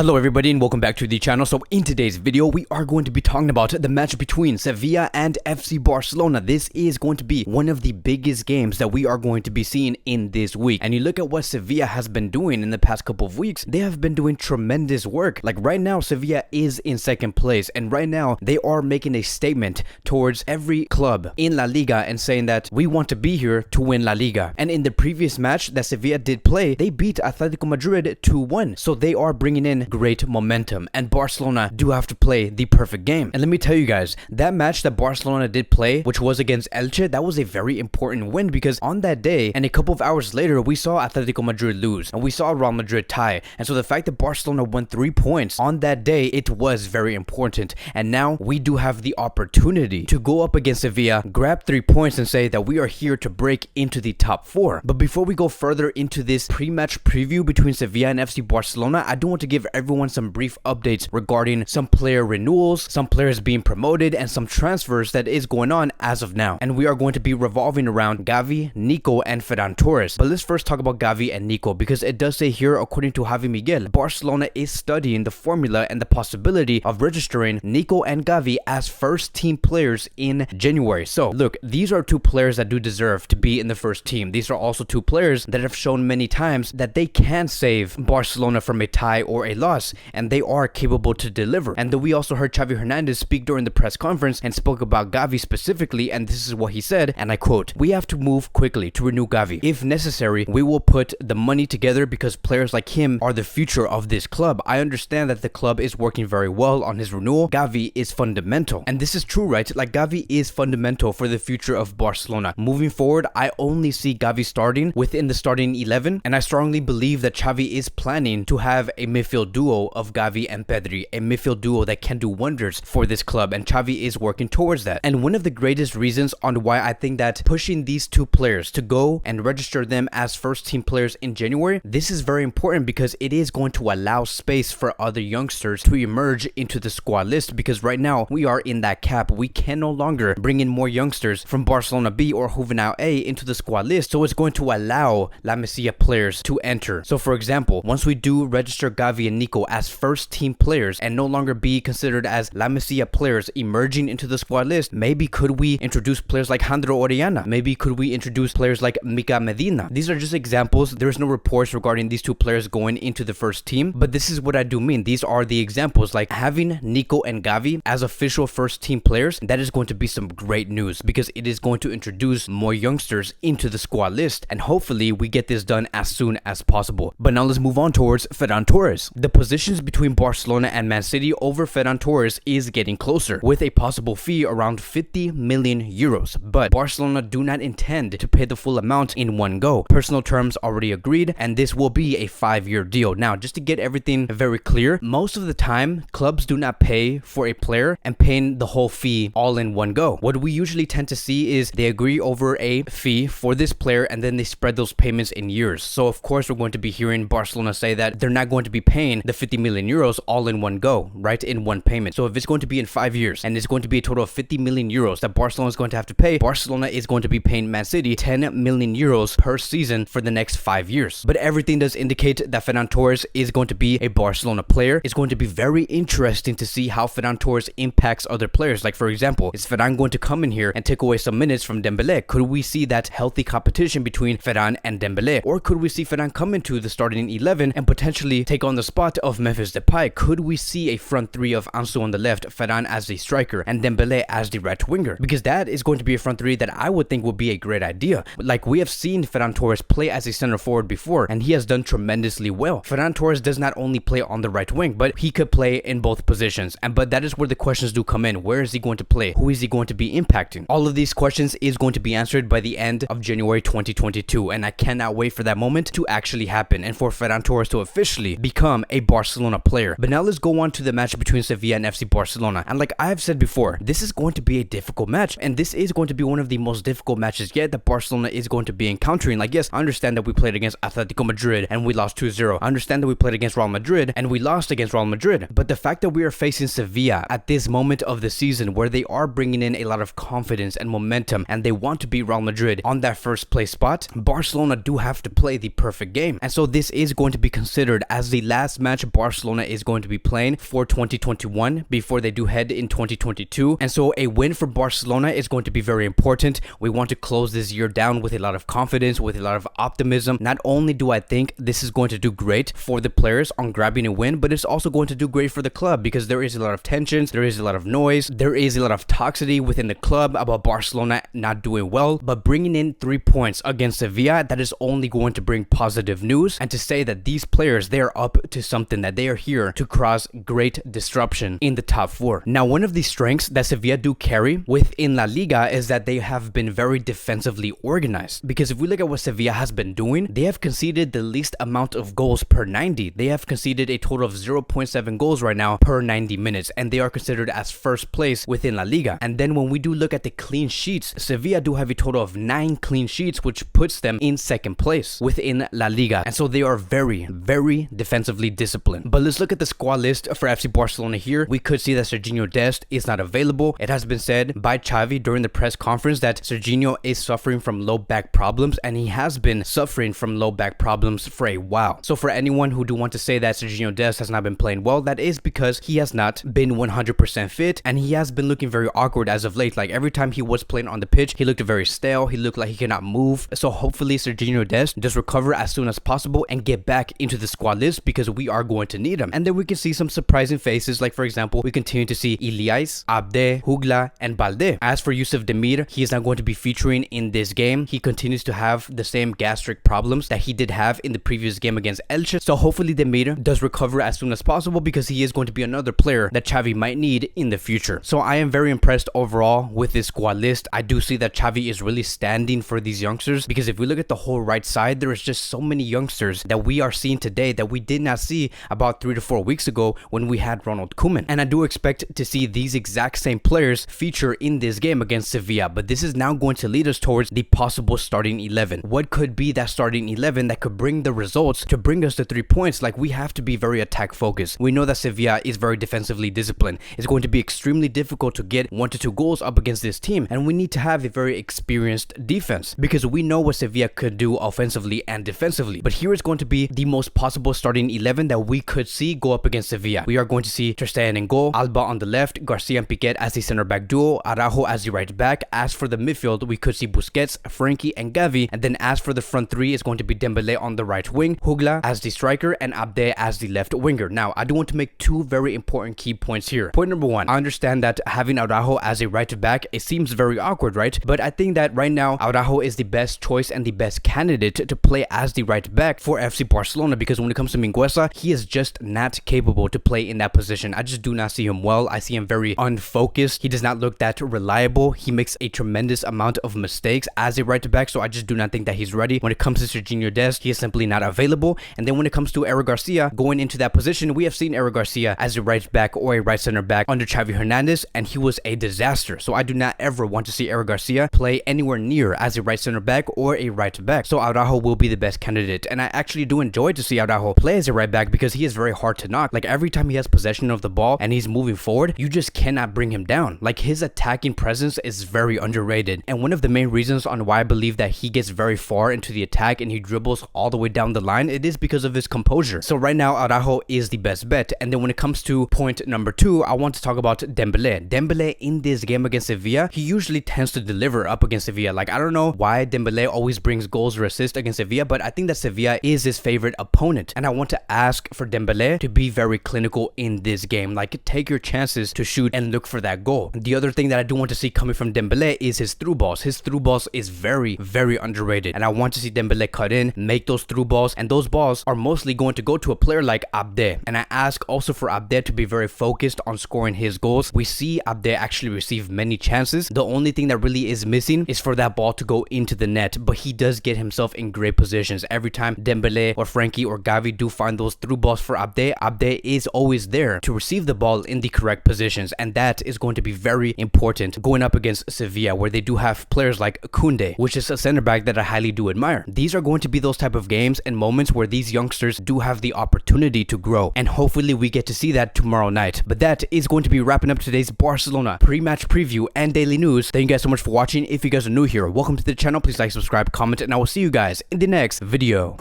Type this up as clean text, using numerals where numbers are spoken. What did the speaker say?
Hello everybody and welcome back to the channel. So in today's video we are going to be talking about the match between Sevilla and FC Barcelona. This is going to be one of the biggest games that we are going to be seeing in this week. And you look at what Sevilla has been doing in the past couple of weeks, they have been doing tremendous work. Like right now Sevilla is in second place and right now they are making a statement towards every club in La Liga and saying that we want to be here to win La Liga. And in the previous match that Sevilla did play, they beat Atletico Madrid 2-1. So they are bringing in great momentum, and Barcelona do have to play the perfect game. And let me tell you guys, that match that Barcelona did play, which was against Elche, that was a very important win because on that day and a couple of hours later we saw Atletico Madrid lose and we saw Real Madrid tie. And so the fact that Barcelona won 3 points on that day, it was very important. And now we do have the opportunity to go up against Sevilla, grab 3 points and say that we are here to break into the top 4. But before we go further into this pre-match preview between Sevilla and FC Barcelona, I do want to give everyone some brief updates regarding some player renewals, some players being promoted, and some transfers that is going on as of now. And we are going to be revolving around Gavi, Nico, and Ferran Torres. But let's first talk about Gavi and Nico because it does say here, according to Javi Miguel, Barcelona is studying the formula and the possibility of registering Nico and Gavi as first team players in January. So look, these are 2 players that do deserve to be in the first team. These are also 2 players that have shown many times that they can save Barcelona from a tie or a loss, and they are capable to deliver. And then we also heard Xavi Hernandez speak during the press conference and spoke about Gavi specifically, and this is what he said, and I quote, "We have to move quickly to renew Gavi. If necessary, we will put the money together because players like him are the future of this club. I understand that the club is working very well on his renewal. Gavi is fundamental." And this is true, right? Like Gavi is fundamental for the future of Barcelona. Moving forward, I only see Gavi starting within the starting 11, and I strongly believe that Xavi is planning to have a midfield duo of Gavi and Pedri, a midfield duo that can do wonders for this club, and Xavi is working towards that. And one of the greatest reasons on why I think that pushing these 2 players to go and register them as first team players in January, this is very important because it is going to allow space for other youngsters to emerge into the squad list, because right now we are in that cap. We can no longer bring in more youngsters from Barcelona B or Juvenil A into the squad list, so it's going to allow La Masia players to enter. So for example, once we do register Gavi and Nico as first team players and no longer be considered as La Masia players emerging into the squad list, maybe could we introduce players like Jandro Orellana? Maybe could we introduce players like Mika Medina? These are just examples. There's no reports regarding these 2 players going into the first team, but this is what I do mean. These are the examples. Like having Nico and Gavi as official first team players, that is going to be some great news because it is going to introduce more youngsters into the squad list, and hopefully we get this done as soon as possible. But now let's move on towards Ferran Torres. The positions between Barcelona and Man City over Ferran Torres is getting closer, with a possible fee around 50 million euros. But Barcelona do not intend to pay the full amount in one go. Personal terms already agreed, and this will be a 5-year deal. Now, just to get everything very clear, most of the time, clubs do not pay for a player and paying the whole fee all in one go. What we usually tend to see is they agree over a fee for this player and then they spread those payments in years. So of course, we're going to be hearing Barcelona say that they're not going to be paying the 50 million euros all in one go, right, in one payment. So if it's going to be in 5 years and it's going to be a total of 50 million euros that Barcelona is going to have to pay, Barcelona is going to be paying Man City 10 million euros per season for the next 5 years. But everything does indicate that Ferran Torres is going to be a Barcelona player. It's going to be very interesting to see how Ferran Torres impacts other players. Like for example, is Ferran going to come in here and take away some minutes from Dembele? Could we see that healthy competition between Ferran and Dembele? Or could we see Ferran come into the starting 11 and potentially take on the spot of Memphis Depay? Could we see a front 3 of Ansu on the left, Ferran as the striker, and Dembele as the right winger? Because that is going to be a front 3 that I would think would be a great idea. Like we have seen Ferran Torres play as a center forward before, and he has done tremendously well. Ferran Torres does not only play on the right wing, but he could play in both positions. But that is where the questions do come in. Where is he going to play? Who is he going to be impacting? All of these questions is going to be answered by the end of January 2022, and I cannot wait for that moment to actually happen and for Ferran Torres to officially become a Barcelona player. But now let's go on to the match between Sevilla and FC Barcelona. Barcelona. And like I've said before, this is going to be a difficult match, and this is going to be one of the most difficult matches yet that Barcelona is going to be encountering. Like, yes, I understand that we played against Atletico Madrid and we lost 2-0. I understand that we played against Real Madrid and we lost against Real Madrid. But the fact that we are facing Sevilla at this moment of the season, where they are bringing in a lot of confidence and momentum and they want to beat Real Madrid on that first place spot, Barcelona do have to play the perfect game. And so this is going to be considered as the last match Barcelona is going to be playing for 2021 before they do head in 2022. And so a win for Barcelona is going to be very important. We want to close this year down with a lot of confidence, with a lot of optimism. Not only do I think this is going to do great for the players on grabbing a win, but it's also going to do great for the club, because there is a lot of tensions, there is a lot of noise, there is a lot of toxicity within the club about Barcelona not doing well. But bringing in 3 points against Sevilla, that is only going to bring positive news, and to say that these players, they are up to something, that they are here to cause great disruption in the top 4. Now, one of the strengths that Sevilla do carry within La Liga is that they have been very defensively organized, because if we look at what Sevilla has been doing, they have conceded the least amount of goals per 90. They have conceded a total of 0.7 goals right now per 90 minutes, and they are considered as first place within La Liga. And then when we do look at the clean sheets, Sevilla do have a total of 9 clean sheets, which puts them in second place within La Liga. And so they are very, very defensively disciplined. But let's look at the squad list for FC Barcelona here. We could see that Serginho Dest is not available. It has been said by Xavi during the press conference that Serginho is suffering from low back problems, and he has been suffering from low back problems for a while. So for anyone who do want to say that Serginho Dest has not been playing well, that is because he has not been 100% fit, and he has been looking very awkward as of late. Like, every time he was playing on the pitch, he looked very stale. He looked like he cannot move. So hopefully Serginho Dest does recover as soon as possible and get back into the squad list, because we are going to need him. And then we can see some surprising faces, like for example, we continue to see Ilias, Abde, Hugla, and Balde. As for Yusuf Demir, he is not going to be featuring in this game. He continues to have the same gastric problems that he did have in the previous game against Elche. So hopefully Demir does recover as soon as possible, because he is going to be another player that Xavi might need in the future. So I am very impressed overall with this squad list. I do see that Xavi is really standing for these youngsters, because if we look at the whole right side, there is just so many youngsters that we are seeing today that we did not see about 3 to 4 weeks ago when we had Ronald Koeman. And I do expect to see these exact same players feature in this game against Sevilla. But this is now going to lead us towards the possible starting 11. What could be that starting 11 that could bring the results to bring us the 3 points? Like, we have to be very attack focused. We know that Sevilla is very defensively disciplined. It's going to be extremely difficult to get 1 to 2 goals up against this team, and we need to have a very experienced defense, because we know what Sevilla could do offensively and defensively. But here is going to be the most possible starting 11 that we could see go up against Sevilla. We are going to see Ter Stegen in goal, Alba on the left, Garcia and Piquet as the center back duo, Araujo as the right back. As for the midfield, we could see Busquets, Frankie, and Gavi. And then as for the front three, it's going to be Dembele on the right wing, Hugla as the striker, and Abde as the left winger. Now, I do want to make 2 very important key points here. Point number 1, I understand that having Araujo as a right back, it seems very awkward, right? But I think that right now, Araujo is the best choice and the best candidate to play as the right back for FC Barcelona, because when it comes to Mingueza, he is just not capable to play in that position. I just do not see him well. I see him very unfocused. He does not look that reliable. He makes a tremendous amount of mistakes as a right back, so I just do not think that he's ready. When it comes to Serginho Dest, he is simply not available. And then when it comes to Eric Garcia going into that position, we have seen Eric Garcia as a right back or a right center back under Xavi Hernandez, and he was a disaster. So I do not ever want to see Eric Garcia play anywhere near as a right center back or a right back. So Araujo will be the best candidate, and I actually do enjoy to see Araujo play as a right back, because he is very hard to knock. Like, every time he has possession of the ball and he's moving forward, you just cannot bring him down. Like, his attacking presence is very underrated, and one of the main reasons on why I believe that he gets very far into the attack and he dribbles all the way down the line, it is because of his composure. So right now, Araujo is the best bet. And then when it comes to point number 2, I want to talk about Dembele. Dembele in this game against Sevilla, he usually tends to deliver up against Sevilla. Like, I don't know why Dembele always brings goals or assists against Sevilla, but I think that Sevilla is his favorite opponent, and I want to ask for Dembele to be very clinical in this game. Like, take your chances to shoot and look for that goal. The other thing that I do want to see coming from Dembele is his through balls. His through balls is very, very underrated, and I want to see Dembele cut in, make those through balls, and those balls are mostly going to go to a player like Abde. And I ask also for Abde to be very focused on scoring his goals. We see Abde actually receive many chances. The only thing that really is missing is for that ball to go into the net, but he does get himself in great positions. Every time Dembele or Frankie or Gavi do find those through balls for Abde, Abde is always there to receive the ball in the correct positions, and that is going to be very important going up against Sevilla, where they do have players like Koundé, which is a center back that I highly do admire. These are going to be those type of games and moments where these youngsters do have the opportunity to grow, and hopefully we get to see that tomorrow night. But that is going to be wrapping up today's Barcelona pre-match preview and daily news. Thank you guys so much for watching. If you guys are new here, welcome to the channel. Please like, subscribe, comment, and I will see you guys in the next video.